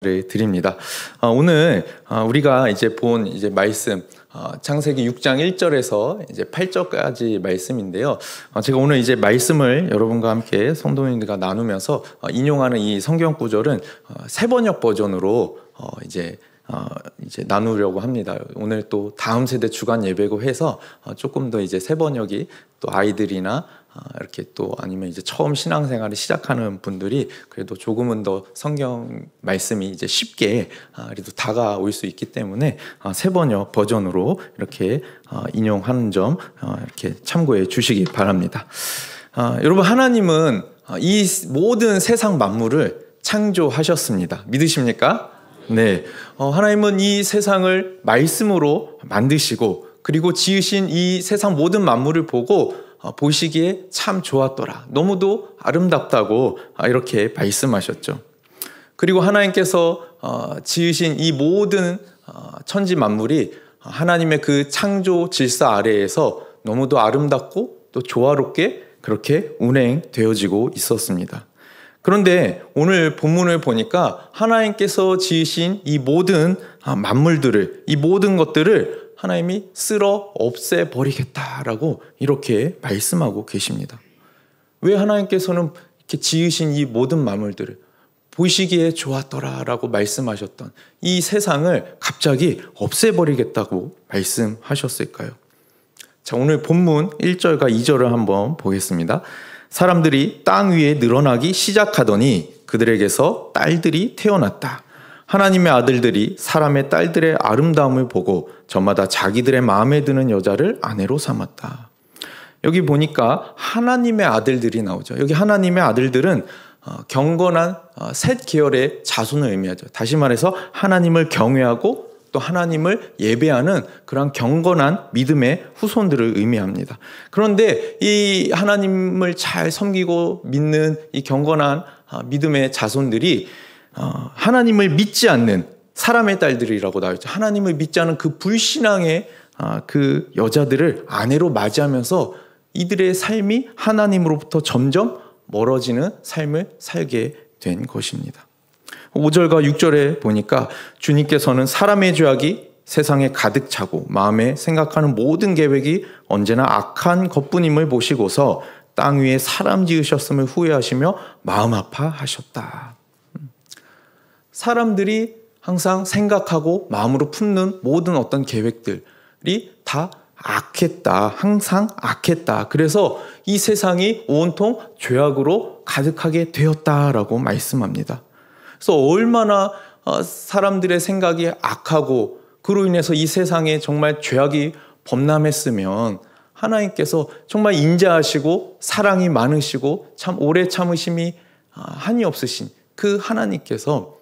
드립니다. 오늘 우리가 이제 본 말씀 창세기 6장 1절에서 이제 8절까지 말씀인데요. 제가 오늘 이제 말씀을 여러분과 함께 성도님들과 나누면서 인용하는 이 성경 구절은 세번역 버전으로 이제 나누려고 합니다. 오늘 또 다음 세대 주간 예배고 해서 조금 더 이제 세번역이 또 아이들이나 이렇게 또 아니면 이제 처음 신앙생활을 시작하는 분들이 그래도 조금은 더 성경 말씀이 이제 쉽게 그래도 다가올 수 있기 때문에 세번역 버전으로 이렇게 인용하는 점 이렇게 참고해 주시기 바랍니다. 여러분, 하나님은 이 모든 세상 만물을 창조하셨습니다. 믿으십니까? 네. 하나님은 이 세상을 말씀으로 만드시고 그리고 지으신 이 세상 모든 만물을 보고 보시기에 참 좋았더라. 너무도 아름답다고 이렇게 말씀하셨죠. 그리고 하나님께서 지으신 이 모든 천지 만물이 하나님의 그 창조 질서 아래에서 너무도 아름답고 또 조화롭게 그렇게 운행되어지고 있었습니다. 그런데 오늘 본문을 보니까 하나님께서 지으신 이 모든 만물들을, 이 모든 것들을 하나님이 쓸어 없애버리겠다라고 이렇게 말씀하고 계십니다. 왜 하나님께서는 이렇게 지으신 이 모든 만물들을 보시기에 좋았더라라고 말씀하셨던 이 세상을 갑자기 없애버리겠다고 말씀하셨을까요? 자, 오늘 본문 1절과 2절을 한번 보겠습니다. 사람들이 땅 위에 늘어나기 시작하더니 그들에게서 딸들이 태어났다. 하나님의 아들들이 사람의 딸들의 아름다움을 보고 저마다 자기들의 마음에 드는 여자를 아내로 삼았다. 여기 보니까 하나님의 아들들이 나오죠. 여기 하나님의 아들들은 경건한 셋 계열의 자손을 의미하죠. 다시 말해서 하나님을 경외하고 또 하나님을 예배하는 그런 경건한 믿음의 후손들을 의미합니다. 그런데 이 하나님을 잘 섬기고 믿는 이 경건한 믿음의 자손들이 하나님을 믿지 않는 사람의 딸들이라고 나와 있죠. 하나님을 믿지 않은 그 불신앙의 그 여자들을 아내로 맞이하면서 이들의 삶이 하나님으로부터 점점 멀어지는 삶을 살게 된 것입니다. 5절과 6절에 보니까 주님께서는 사람의 죄악이 세상에 가득 차고 마음에 생각하는 모든 계획이 언제나 악한 것뿐임을 보시고서 땅 위에 사람 지으셨음을 후회하시며 마음 아파하셨다. 사람들이 항상 생각하고 마음으로 품는 모든 어떤 계획들이 다 악했다. 항상 악했다. 그래서 이 세상이 온통 죄악으로 가득하게 되었다라고 말씀합니다. 그래서 얼마나 사람들의 생각이 악하고 그로 인해서 이 세상에 정말 죄악이 범람했으면 하나님께서 정말 인자하시고 사랑이 많으시고 참 오래 참으심이 한이 없으신 그 하나님께서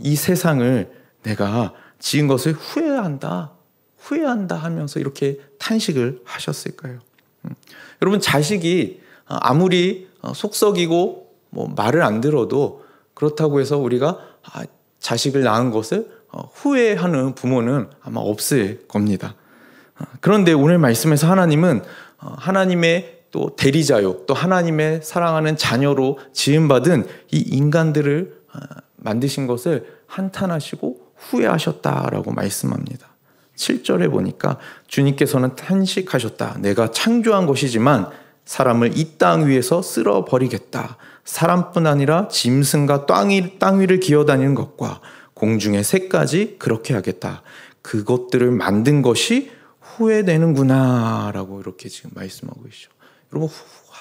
이 세상을 내가 지은 것을 후회한다 하면서 이렇게 탄식을 하셨을까요? 여러분, 자식이 아무리 속썩이고 말을 안 들어도 그렇다고 해서 우리가 자식을 낳은 것을 후회하는 부모는 아마 없을 겁니다. 그런데 오늘 말씀에서 하나님은 하나님의 또 대리자요, 또 하나님의 사랑하는 자녀로 지음받은 이 인간들을 만드신 것을 한탄하시고 후회하셨다라고 말씀합니다. 7절에 보니까 주님께서는 탄식하셨다. 내가 창조한 것이지만 사람을 이 땅 위에서 쓸어버리겠다. 사람뿐 아니라 짐승과 땅 위를 기어다니는 것과 공중의 새까지 그렇게 하겠다. 그것들을 만든 것이 후회되는구나 라고 이렇게 지금 말씀하고 계시죠. 여러분,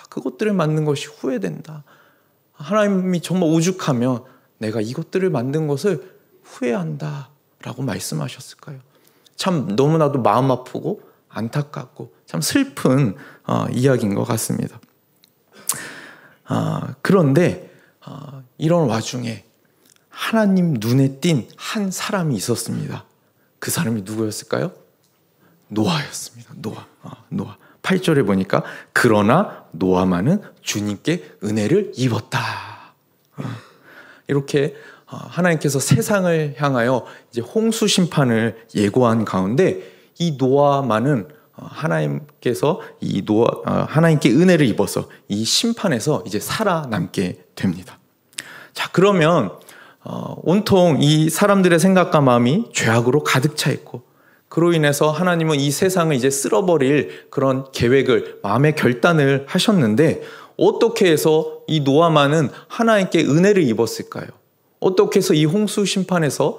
그것들을 만든 것이 후회된다. 하나님이 정말 오죽하면 내가 이것들을 만든 것을 후회한다 라고 말씀하셨을까요? 참 너무나도 마음 아프고 안타깝고 참 슬픈 이야기인 것 같습니다. 그런데 이런 와중에 하나님 눈에 띈 한 사람이 있었습니다. 그 사람이 누구였을까요? 노아였습니다. 노아. 8절에 보니까 그러나 노아만은 주님께 은혜를 입었다. 이렇게 하나님께서 세상을 향하여 이제 홍수 심판을 예고한 가운데 이 노아만은 하나님께서 하나님께 은혜를 입어서 이 심판에서 이제 살아남게 됩니다. 자, 그러면 온통 이 사람들의 생각과 마음이 죄악으로 가득 차 있고, 그로 인해서 하나님은 이 세상을 이제 쓸어버릴 그런 계획을, 마음의 결단을 하셨는데, 어떻게 해서 이 노아만은 하나님께 은혜를 입었을까요? 어떻게 해서 이 홍수 심판에서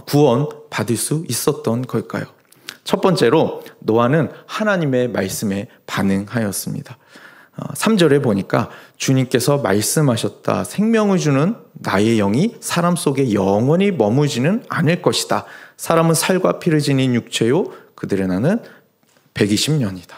구원 받을 수 있었던 걸까요? 첫 번째로 노아는 하나님의 말씀에 반응하였습니다. 3절에 보니까 주님께서 말씀하셨다. 생명을 주는 나의 영이 사람 속에 영원히 머무지는 않을 것이다. 사람은 살과 피를 지닌 육체요. 그들의 나는 120년이다.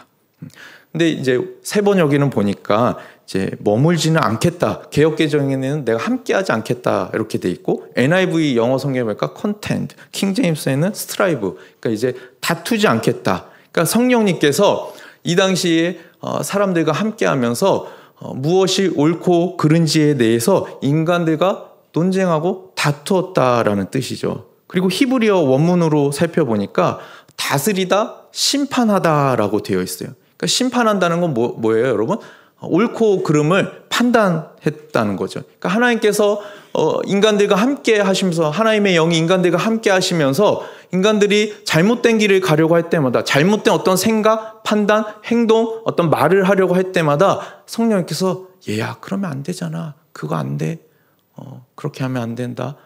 근데 이제 세 번역에는 보니까 이제 머물지는 않겠다. 개역개정에는 내가 함께하지 않겠다 이렇게 돼 있고, NIV 영어 성경에 보니까 content, 킹 제임스에는 strive. 그러니까 이제 다투지 않겠다. 그러니까 성령님께서 이 당시에 사람들과 함께하면서 무엇이 옳고 그른지에 대해서 인간들과 논쟁하고 다투었다라는 뜻이죠. 그리고 히브리어 원문으로 살펴보니까 다스리다, 심판하다라고 되어 있어요. 그러니까 심판한다는 건 뭐예요, 여러분? 옳고 그름을 판단했다는 거죠. 그러니까 하나님께서 인간들과 함께 하시면서, 하나님의 영이 인간들과 함께 하시면서 인간들이 잘못된 길을 가려고 할 때마다, 잘못된 어떤 생각, 판단, 행동, 어떤 말을 하려고 할 때마다 성령님께서 얘야 그러면 안 되잖아. 그거 안 돼. 그렇게 하면 안 된다.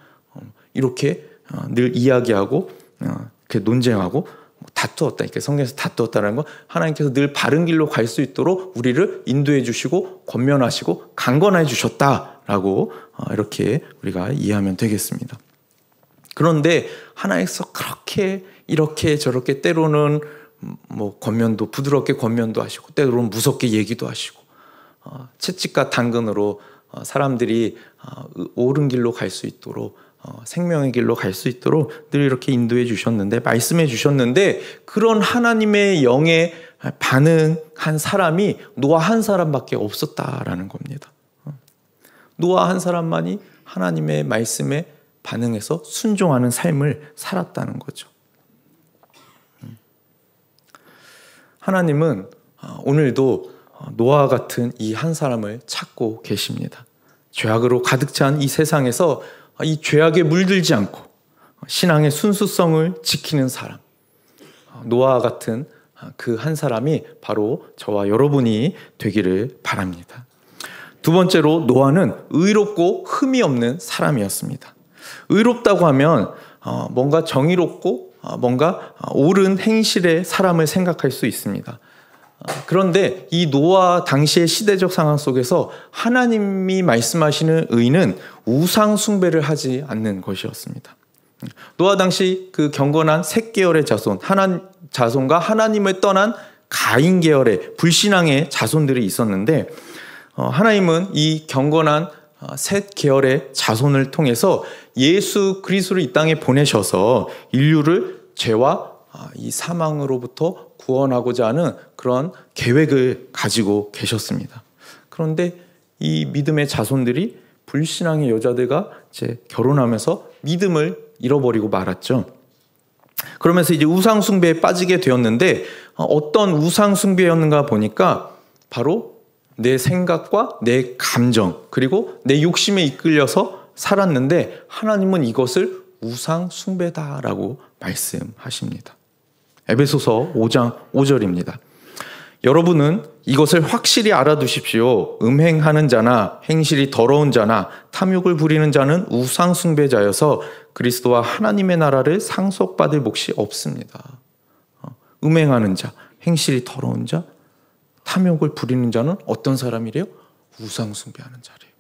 이렇게 늘 이야기하고 이렇게 논쟁하고 다투었다. 이렇게 성경에서 다투었다는 건 하나님께서 늘 바른 길로 갈 수 있도록 우리를 인도해 주시고 권면하시고 강권해 주셨다라고 이렇게 우리가 이해하면 되겠습니다. 그런데 하나님께서 그렇게 이렇게 저렇게 때로는 뭐 권면도, 부드럽게 권면도 하시고 때로는 무섭게 얘기도 하시고 채찍과 당근으로 사람들이 옳은 길로 갈 수 있도록, 생명의 길로 갈 수 있도록 늘 이렇게 인도해 주셨는데, 말씀해 주셨는데, 그런 하나님의 영에 반응한 사람이 노아 한 사람밖에 없었다라는 겁니다. 노아 한 사람만이 하나님의 말씀에 반응해서 순종하는 삶을 살았다는 거죠. 하나님은 오늘도 노아 같은 이 한 사람을 찾고 계십니다. 죄악으로 가득 찬 이 세상에서 이 죄악에 물들지 않고 신앙의 순수성을 지키는 사람, 노아 같은 그 한 사람이 바로 저와 여러분이 되기를 바랍니다. 두 번째로 노아는 의롭고 흠이 없는 사람이었습니다. 의롭다고 하면 뭔가 정의롭고 뭔가 옳은 행실의 사람을 생각할 수 있습니다. 그런데 이 노아 당시의 시대적 상황 속에서 하나님이 말씀하시는 의는 우상 숭배를 하지 않는 것이었습니다. 노아 당시 그 경건한 셋 계열의 자손과 하나님을 떠난 가인 계열의 불신앙의 자손들이 있었는데, 하나님은 이 경건한 셋 계열의 자손을 통해서 예수 그리스도를 이 땅에 보내셔서 인류를 죄와 이 사망으로부터 구원하고자 하는 그런 계획을 가지고 계셨습니다. 그런데 이 믿음의 자손들이 불신앙의 여자들과 이제 결혼하면서 믿음을 잃어버리고 말았죠. 그러면서 이제 우상 숭배에 빠지게 되었는데, 어떤 우상 숭배였는가 보니까 바로 내 생각과 내 감정 그리고 내 욕심에 이끌려서 살았는데, 하나님은 이것을 우상 숭배다라고 말씀하십니다. 에베소서 5장 5절입니다. 여러분은 이것을 확실히 알아두십시오. 음행하는 자나 행실이 더러운 자나 탐욕을 부리는 자는 우상 숭배자여서 그리스도와 하나님의 나라를 상속받을 몫이 없습니다. 음행하는 자, 행실이 더러운 자, 탐욕을 부리는 자는 어떤 사람이래요? 우상 숭배하는 자래요.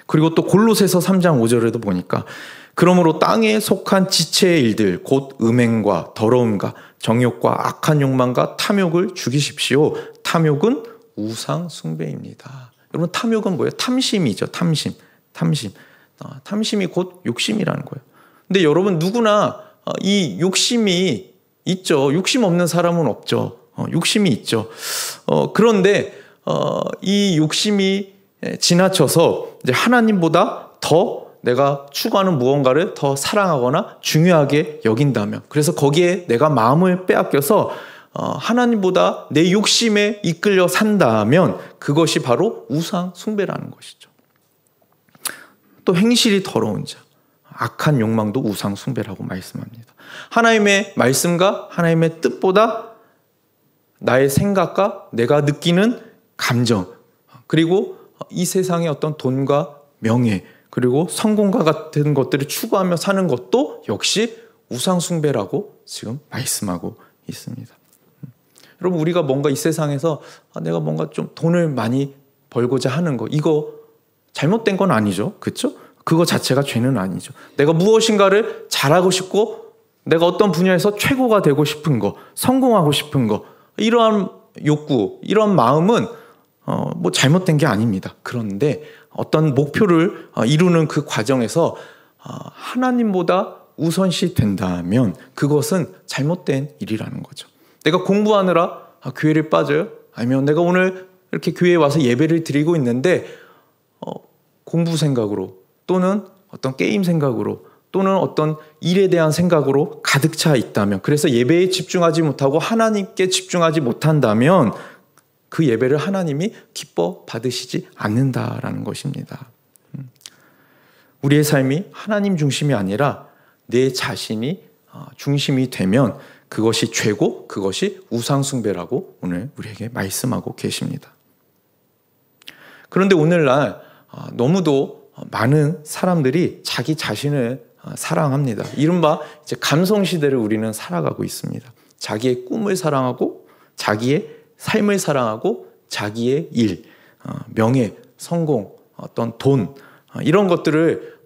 그리고 또 골로새서 3장 5절에도 보니까 그러므로 땅에 속한 지체의 일들 곧 음행과 더러움과 정욕과 악한 욕망과 탐욕을 죽이십시오. 탐욕은 우상 숭배입니다. 여러분, 탐욕은 뭐예요? 탐심이죠. 탐심. 탐심이 곧 욕심이라는 거예요. 근데 여러분, 누구나 이 욕심이 있죠. 욕심 없는 사람은 없죠. 욕심이 있죠. 그런데 이 욕심이 지나쳐서 이제 하나님보다 더 내가 추구하는 무언가를 더 사랑하거나 중요하게 여긴다면, 그래서 거기에 내가 마음을 빼앗겨서 하나님보다 내 욕심에 이끌려 산다면 그것이 바로 우상 숭배라는 것이죠. 또 행실이 더러운 자, 악한 욕망도 우상 숭배라고 말씀합니다. 하나님의 말씀과 하나님의 뜻보다 나의 생각과 내가 느끼는 감정, 그리고 이 세상의 어떤 돈과 명예, 그리고 성공과 같은 것들을 추구하며 사는 것도 역시 우상 숭배라고 지금 말씀하고 있습니다. 여러분, 우리가 뭔가 이 세상에서 내가 뭔가 좀 돈을 많이 벌고자 하는 거, 이거 잘못된 건 아니죠. 그렇죠? 그거 자체가 죄는 아니죠. 내가 무엇인가를 잘하고 싶고 내가 어떤 분야에서 최고가 되고 싶은 거, 성공하고 싶은 거, 이러한 욕구, 이런 마음은 뭐 잘못된 게 아닙니다. 그런데 어떤 목표를 이루는 그 과정에서 하나님보다 우선시 된다면 그것은 잘못된 일이라는 거죠. 내가 공부하느라 교회를 빠져요? 아니면 내가 오늘 이렇게 교회에 와서 예배를 드리고 있는데 공부 생각으로 또는 어떤 게임 생각으로 또는 어떤 일에 대한 생각으로 가득 차 있다면, 그래서 예배에 집중하지 못하고 하나님께 집중하지 못한다면 그 예배를 하나님이 기뻐 받으시지 않는다라는 것입니다. 우리의 삶이 하나님 중심이 아니라 내 자신이 중심이 되면 그것이 죄고 그것이 우상숭배라고 오늘 우리에게 말씀하고 계십니다. 그런데 오늘날 너무도 많은 사람들이 자기 자신을 사랑합니다. 이른바 이제 감성 시대를 우리는 살아가고 있습니다. 자기의 꿈을 사랑하고 자기의 삶을 사랑하고 자기의 일, 명예, 성공, 어떤 돈, 이런 것들을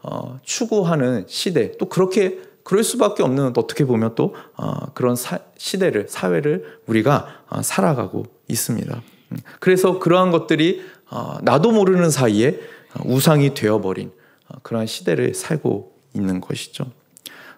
추구하는 시대, 또 그럴 수밖에 없는, 어떻게 보면 또 그런 시대를, 사회를 우리가 살아가고 있습니다. 그래서 그러한 것들이 나도 모르는 사이에 우상이 되어버린 그러한 시대를 살고 있는 것이죠.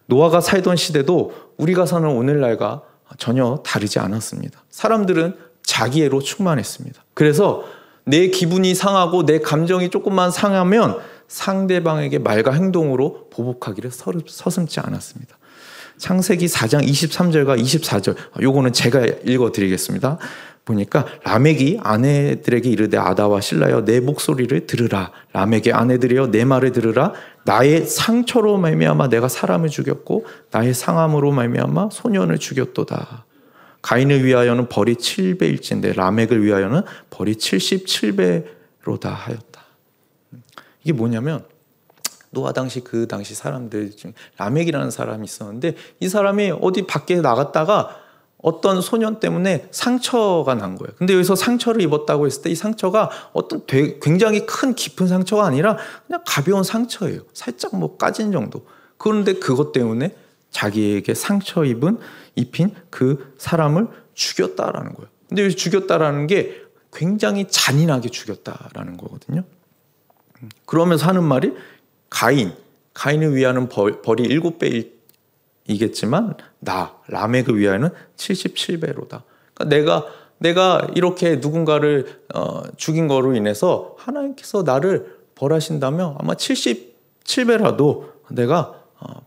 노아가 살던 시대도 우리가 사는 오늘날과 전혀 다르지 않았습니다. 사람들은 자기애로 충만했습니다. 그래서 내 기분이 상하고 내 감정이 조금만 상하면 상대방에게 말과 행동으로 보복하기를 서슴지 않았습니다. 창세기 4장 23절과 24절, 요거는 제가 읽어드리겠습니다. 보니까 라멕이 아내들에게 이르되 아다와 실라여 내 목소리를 들으라. 라멕의 아내들이여 내 말을 들으라. 나의 상처로 말미암아 내가 사람을 죽였고 나의 상함으로 말미암아 소년을 죽였도다. 가인을 위하여는 벌이 7배일진데 라멕을 위하여는 벌이 77배로다 하였다. 이게 뭐냐면 노아 당시 그 당시 사람들 중에 라멕이라는 사람이 있었는데 이 사람이 어디 밖에 나갔다가 어떤 소년 때문에 상처가 난 거예요. 근데 여기서 상처를 입었다고 했을 때 이 상처가 어떤 굉장히 큰 깊은 상처가 아니라 그냥 가벼운 상처예요. 살짝 뭐 까진 정도. 그런데 그것 때문에 자기에게 상처 입힌 그 사람을 죽였다라는 거예요. 근데 여기서 죽였다라는 게 굉장히 잔인하게 죽였다라는 거거든요. 그러면서 하는 말이 가인을 위하는 벌이 7배이겠지만 라멕을 위하여는 77배로다. 그러니까 내가 이렇게 누군가를 죽인 거로 인해서 하나님께서 나를 벌하신다면 아마 77배라도 내가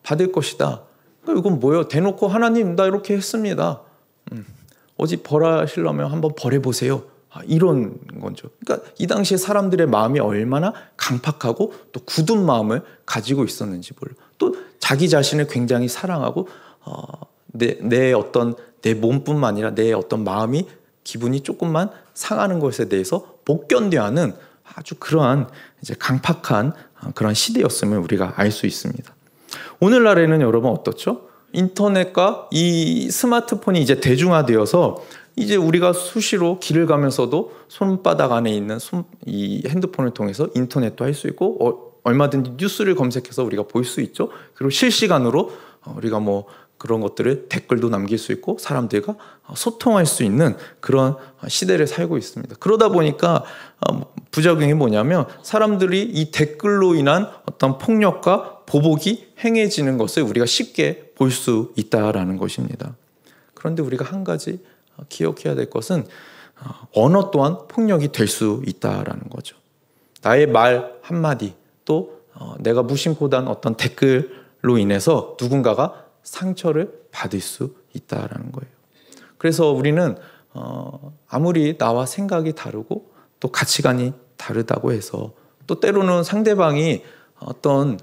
받을 것이다. 그러니까 이건 뭐예요? 대놓고 하나님 나 이렇게 했습니다. 어디 벌하시려면 한번 벌해보세요. 이런 거죠. 그러니까 이 당시에 사람들의 마음이 얼마나 강팍하고 또 굳은 마음을 가지고 있었는지 몰라요. 또 자기 자신을 굉장히 사랑하고 내 몸뿐만 아니라 내 어떤 마음이 기분이 조금만 상하는 것에 대해서 못 견뎌하는 아주 그러한 이제 강팍한 그런 시대였음을 우리가 알 수 있습니다. 오늘날에는 여러분 어떻죠? 인터넷과 이 스마트폰이 이제 대중화되어서 이제 우리가 수시로 길을 가면서도 손바닥 안에 있는 이 핸드폰을 통해서 인터넷도 할 수 있고 얼마든지 뉴스를 검색해서 우리가 볼 수 있죠. 그리고 실시간으로 우리가 뭐 그런 것들을 댓글도 남길 수 있고 사람들과 소통할 수 있는 그런 시대를 살고 있습니다. 그러다 보니까 부작용이 뭐냐면 사람들이 이 댓글로 인한 어떤 폭력과 보복이 행해지는 것을 우리가 쉽게 볼 수 있다라는 것입니다. 그런데 우리가 한 가지 기억해야 될 것은 언어 또한 폭력이 될 수 있다라는 거죠. 나의 말 한마디 또 내가 무심코 단 어떤 댓글로 인해서 누군가가 상처를 받을 수 있다라는 거예요. 그래서 우리는 아무리 나와 생각이 다르고 또 가치관이 다르다고 해서 또 때로는 상대방이 어떤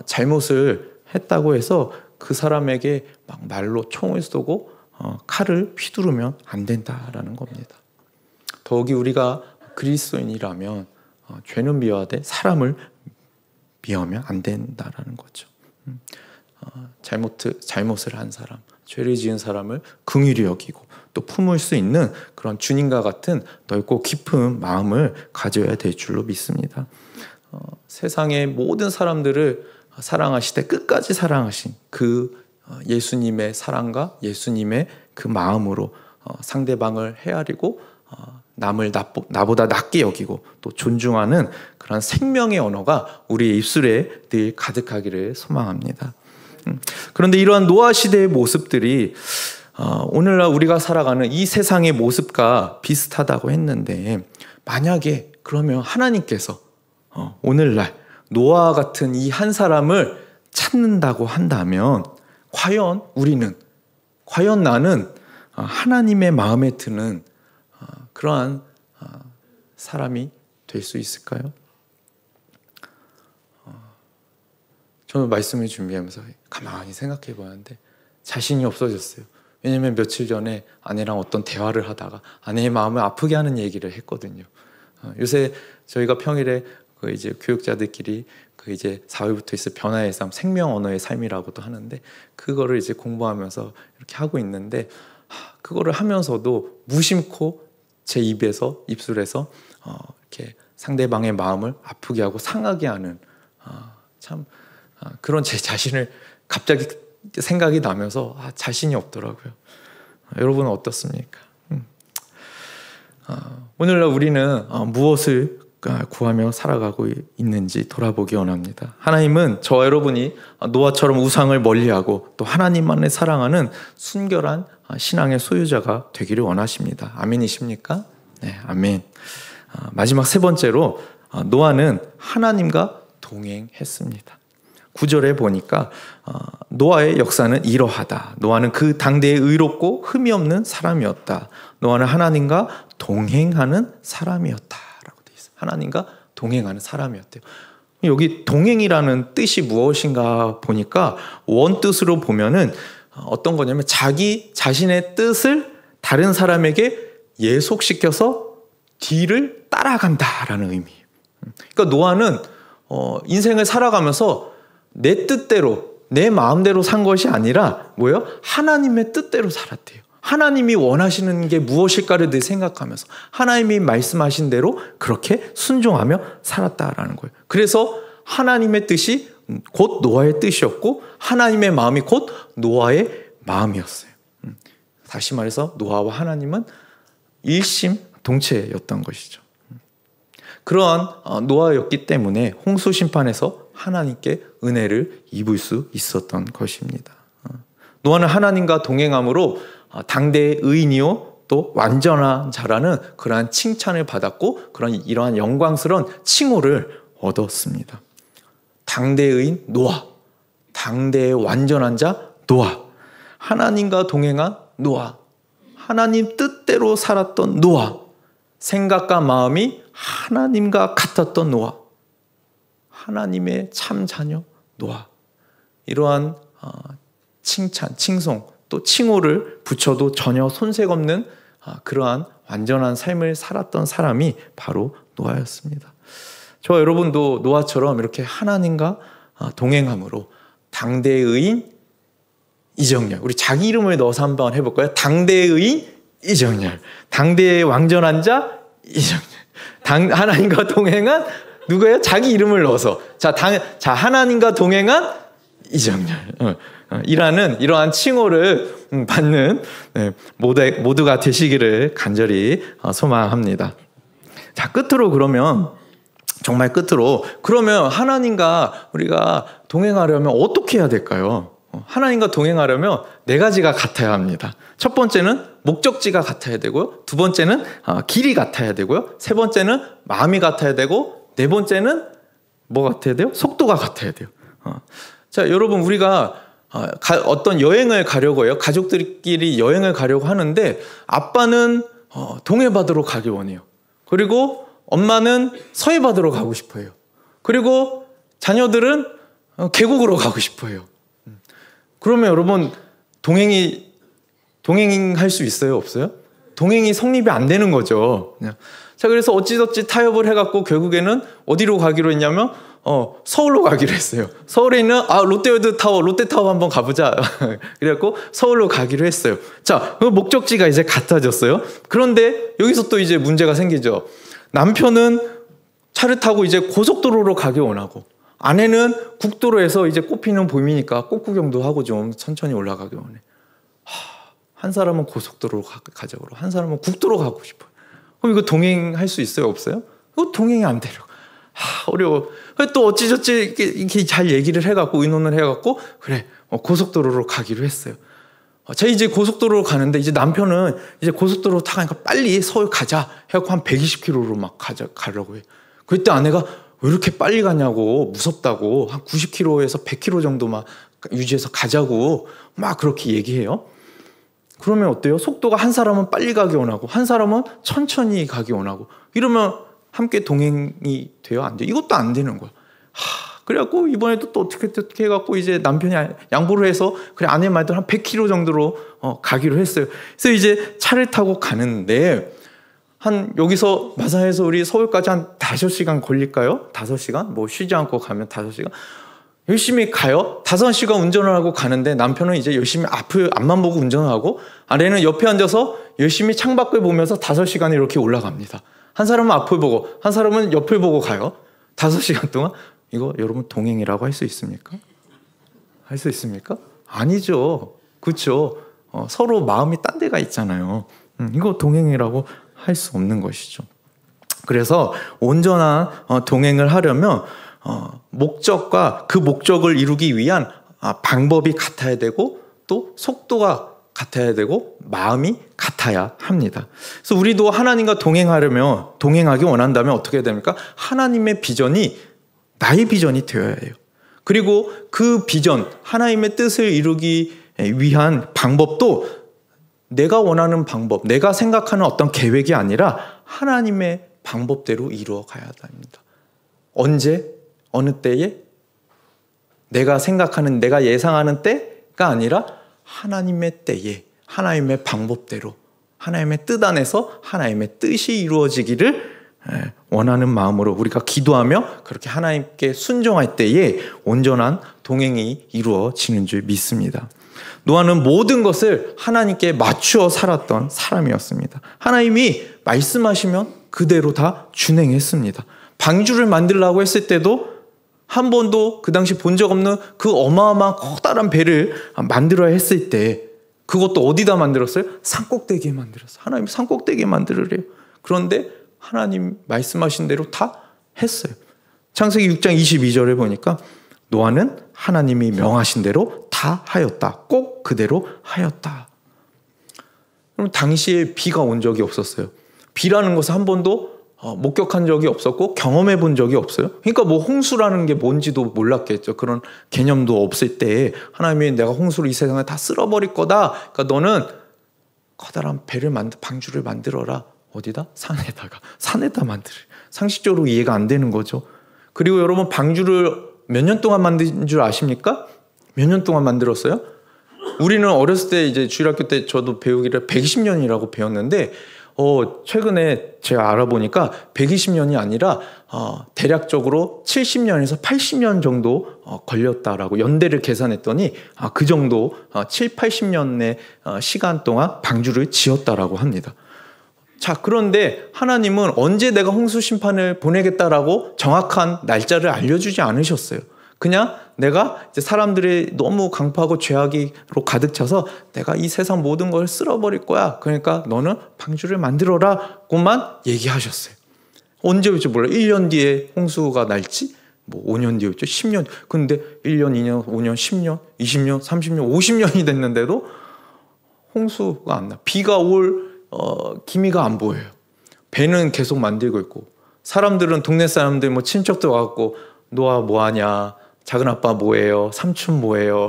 잘못을 했다고 해서 그 사람에게 막 말로 총을 쏘고 칼을 휘두르면 안 된다라는 겁니다. 더욱이 우리가 그리스도인이라면 죄는 미워하되 사람을 미워하면 안 된다라는 거죠. 잘못을 한 사람, 죄를 지은 사람을 긍휼히 여기고 또 품을 수 있는 그런 주님과 같은 넓고 깊은 마음을 가져야 될 줄로 믿습니다. 세상의 모든 사람들을 사랑하시되 끝까지 사랑하신 그 예수님의 사랑과 예수님의 그 마음으로 상대방을 헤아리고 남을 나보다 낮게 여기고 또 존중하는 그런 생명의 언어가 우리의 입술에 늘 가득하기를 소망합니다. 그런데 이러한 노아 시대의 모습들이 오늘날 우리가 살아가는 이 세상의 모습과 비슷하다고 했는데, 만약에 그러면 하나님께서 오늘날 노아와 같은 이 한 사람을 찾는다고 한다면 과연 나는 하나님의 마음에 드는 그러한 사람이 될 수 있을까요? 저는 말씀을 준비하면서 가만히 생각해 보았는데 자신이 없어졌어요. 왜냐하면 며칠 전에 아내랑 어떤 대화를 하다가 아내의 마음을 아프게 하는 얘기를 했거든요. 요새 저희가 평일에 이제 교육자들끼리 이제 4월부터 있을 변화의 삶, 생명 언어의 삶이라고도 하는데, 그거를 이제 공부하면서 이렇게 하고 있는데, 그거를 하면서도 무심코 제 입술에서 이렇게 상대방의 마음을 아프게 하고 상하게 하는 그런 제 자신을 갑자기 생각이 나면서 자신이 없더라고요. 여러분은 어떻습니까? 오늘날 우리는 무엇을 구하며 살아가고 있는지 돌아보기 원합니다. 하나님은 저와 여러분이 노아처럼 우상을 멀리하고 또 하나님만을 사랑하는 순결한 신앙의 소유자가 되기를 원하십니다. 아멘이십니까? 네, 아멘. 마지막 세 번째로 노아는 하나님과 동행했습니다. 9절에 보니까 노아의 역사는 이러하다. 노아는 그 당대에 의롭고 흠이 없는 사람이었다. 노아는 하나님과 동행하는 사람이었다라고 되어 있어요. 하나님과 동행하는 사람이었대요. 여기 동행이라는 뜻이 무엇인가 보니까 원뜻으로 보면은 어떤 거냐면 자기 자신의 뜻을 다른 사람에게 예속시켜서 뒤를 따라간다라는 의미예요. 그러니까 노아는 인생을 살아가면서 내 뜻대로 내 마음대로 산 것이 아니라 뭐예요? 하나님의 뜻대로 살았대요. 하나님이 원하시는 게 무엇일까를 늘 생각하면서 하나님이 말씀하신 대로 그렇게 순종하며 살았다라는 거예요. 그래서 하나님의 뜻이 곧 노아의 뜻이었고 하나님의 마음이 곧 노아의 마음이었어요. 다시 말해서 노아와 하나님은 일심동체였던 것이죠. 그러한 노아였기 때문에 홍수 심판에서 하나님께 은혜를 입을 수 있었던 것입니다. 노아는 하나님과 동행함으로 당대의 의인이요 또 완전한 자라는 그러한 칭찬을 받았고 이러한 영광스러운 칭호를 얻었습니다. 당대의 의인 노아, 당대의 완전한 자 노아, 하나님과 동행한 노아, 하나님 뜻대로 살았던 노아, 생각과 마음이 하나님과 같았던 노아, 하나님의 참 자녀 노아. 이러한 칭찬, 칭송 또 칭호를 붙여도 전혀 손색 없는 그러한 완전한 삶을 살았던 사람이 바로 노아였습니다. 저와 여러분도 노아처럼 이렇게 하나님과 동행함으로 당대의 의인 이정열, 우리 자기 이름을 넣어서 한번 해볼까요? 당대의 의인 이정열, 당대의 완전한 자 이정열, 하나님과 동행한 누구예요? 자기 이름을 넣어서 자 하나님과 동행한 이정열 이라는 이러한 칭호를 받는 모두가 되시기를 간절히 소망합니다. 자, 정말 끝으로 그러면 하나님과 우리가 동행하려면 어떻게 해야 될까요? 하나님과 동행하려면 네 가지가 같아야 합니다. 첫 번째는 목적지가 같아야 되고요. 두 번째는 길이 같아야 되고요. 세 번째는 마음이 같아야 되고, 네 번째는 뭐 같아야 돼요? 속도가 같아야 돼요. 자, 여러분, 우리가 어떤 여행을 가려고 해요. 가족들끼리 여행을 가려고 하는데 아빠는 동해바다로 가길 원해요. 그리고 엄마는 서해바다로 가고 싶어요. 그리고 자녀들은 계곡으로 가고 싶어요. 그러면 여러분 동행할 수 있어요? 없어요? 동행이 성립이 안 되는 거죠. 자, 그래서 어찌저찌 타협을 해갖고 결국에는 어디로 가기로 했냐면 서울로 가기로 했어요. 서울에 있는 롯데타워 한번 가보자. 그래갖고 서울로 가기로 했어요. 자, 그 목적지가 이제 같아졌어요. 그런데 여기서 또 이제 문제가 생기죠. 남편은 차를 타고 이제 고속도로로 가기 원하고, 아내는 국도로에서 이제 꽃피는 봄이니까 꽃구경도 하고 좀 천천히 올라가기 원해. 한 사람은 고속도로로 가자고, 한 사람은 국도로 가고 싶어요. 그럼 이거 동행할 수 있어요? 없어요? 이거 동행이 안 되려. 어려워. 또 어찌저찌 이렇게 잘 얘기를 해갖고, 의논을 해갖고, 그래, 고속도로로 가기로 했어요. 자, 이제 고속도로로 가는데, 이제 남편은 이제 고속도로 타니까 빨리 서울 가자 해갖고 한 120km로 막 가려고 해. 그때 아내가 왜 이렇게 빨리 가냐고, 무섭다고, 한 90km에서 100km 정도만 유지해서 가자고 막 그렇게 얘기해요. 그러면 어때요? 속도가 한 사람은 빨리 가기 원하고 한 사람은 천천히 가기 원하고, 이러면 함께 동행이 돼요? 안 돼요? 이것도 안 되는 거야. 그래갖고 이번에도 또 어떻게 해갖고 이제 남편이 양보를 해서 그래, 아내 말대로 한 100km 정도로 가기로 했어요. 그래서 이제 차를 타고 가는데, 여기서 마산에서 우리 서울까지 한 5시간 걸릴까요? 5시간? 뭐 쉬지 않고 가면 5시간? 열심히 가요. 5시간 운전을 하고 가는데, 남편은 이제 열심히 앞만 보고 운전을 하고, 아내는 옆에 앉아서 열심히 창밖을 보면서 5시간을 이렇게 올라갑니다. 한 사람은 앞을 보고 한 사람은 옆을 보고 가요. 5시간 동안. 이거 여러분 동행이라고 할 수 있습니까? 할 수 있습니까? 아니죠. 그렇죠. 서로 마음이 딴 데가 있잖아요. 이거 동행이라고 할 수 없는 것이죠. 그래서 온전한 동행을 하려면 목적과 그 목적을 이루기 위한 방법이 같아야 되고, 또 속도가 같아야 되고, 마음이 같아야 합니다. 그래서 우리도 하나님과 동행하기 원한다면 어떻게 해야 됩니까? 하나님의 비전이 나의 비전이 되어야 해요. 그리고 그 비전, 하나님의 뜻을 이루기 위한 방법도 내가 원하는 방법, 내가 생각하는 어떤 계획이 아니라 하나님의 방법대로 이루어 가야 합니다. 언제? 어느 때에? 내가 생각하는, 내가 예상하는 때가 아니라 하나님의 때에, 하나님의 방법대로, 하나님의 뜻 안에서 하나님의 뜻이 이루어지기를 원하는 마음으로 우리가 기도하며 그렇게 하나님께 순종할 때에 온전한 동행이 이루어지는 줄 믿습니다. 노아는 모든 것을 하나님께 맞추어 살았던 사람이었습니다. 하나님이 말씀하시면 그대로 다 준행했습니다. 방주를 만들려고 했을 때도 한 번도 그 당시 본 적 없는 그 어마어마한 커다란 배를 만들어야 했을 때, 그것도 어디다 만들었어요? 산꼭대기에 만들었어요. 하나님 산꼭대기에 만들으래요. 그런데 하나님 말씀하신 대로 다 했어요. 창세기 6장 22절에 보니까 노아는 하나님이 명하신 대로 다 하였다. 꼭 그대로 하였다. 그럼 당시에 비가 온 적이 없었어요. 비라는 것을 한 번도 목격한 적이 없었고 경험해 본 적이 없어요. 그러니까 뭐 홍수라는 게 뭔지도 몰랐겠죠. 그런 개념도 없을 때 하나님이 내가 홍수로 이 세상을 다 쓸어버릴 거다. 그러니까 너는 커다란 방주를 만들어라. 어디다? 산에다 만들어. 상식적으로 이해가 안 되는 거죠. 그리고 여러분, 방주를 몇 년 동안 만든 줄 아십니까? 몇 년 동안 만들었어요? 우리는 어렸을 때 이제 주일학교 때 저도 배우기를 120년이라고 배웠는데, 최근에 제가 알아보니까 120년이 아니라 대략적으로 70년에서 80년 정도 걸렸다라고 연대를 계산했더니 그 정도 7, 80년의 시간 동안 방주를 지었다라고 합니다. 자, 그런데 하나님은 언제 내가 홍수 심판을 보내겠다라고 정확한 날짜를 알려주지 않으셨어요. 그냥 내가 이제 사람들이 너무 강포하고 죄악으로 가득 차서 내가 이 세상 모든 걸 쓸어버릴 거야. 그러니까 너는 방주를 만들어라고만 얘기하셨어요. 언제 올지 몰라요. 1년 뒤에 홍수가 날지, 뭐 5년 뒤에 올지, 10년. 근데 1년, 2년, 5년, 10년, 20년, 30년, 50년이 됐는데도 홍수가 안 나. 비가 올 기미가 안 보여요. 배는 계속 만들고 있고, 사람들은, 동네 사람들, 뭐 친척들 와갖고 노아 뭐하냐, 작은 아빠 뭐해요, 삼촌 뭐해요,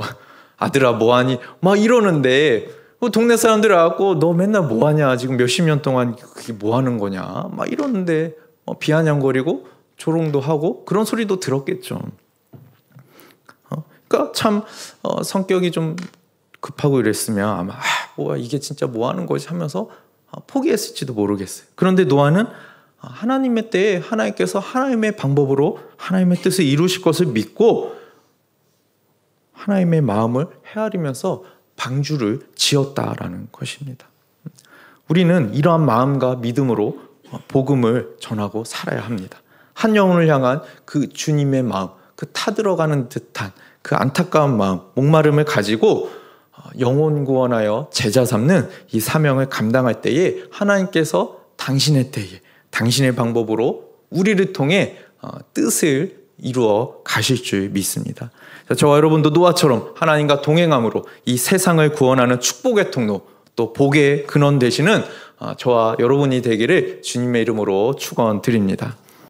아들아 뭐하니, 막 이러는데 동네 사람들 와갖고 너 맨날 뭐하냐, 지금 몇십 년 동안 그게 뭐하는 거냐, 막 이러는데 비아냥거리고 조롱도 하고 그런 소리도 들었겠죠. 그러니까 참 성격이 좀 급하고 이랬으면 아마 뭐야 이게 진짜 뭐 하는 거지 하면서 포기했을지도 모르겠어요. 그런데 노아는 하나님의 때에 하나님께서 하나님의 방법으로 하나님의 뜻을 이루실 것을 믿고 하나님의 마음을 헤아리면서 방주를 지었다라는 것입니다. 우리는 이러한 마음과 믿음으로 복음을 전하고 살아야 합니다. 한 영혼을 향한 그 주님의 마음, 그 타들어가는 듯한 그 안타까운 마음, 목마름을 가지고 영혼 구원하여 제자 삼는 이 사명을 감당할 때에 하나님께서 당신의 때에 당신의 방법으로 우리를 통해 뜻을 이루어 가실 줄 믿습니다. 저와 여러분도 노아처럼 하나님과 동행함으로 이 세상을 구원하는 축복의 통로, 또 복의 근원 되시는 저와 여러분이 되기를 주님의 이름으로 축원드립니다.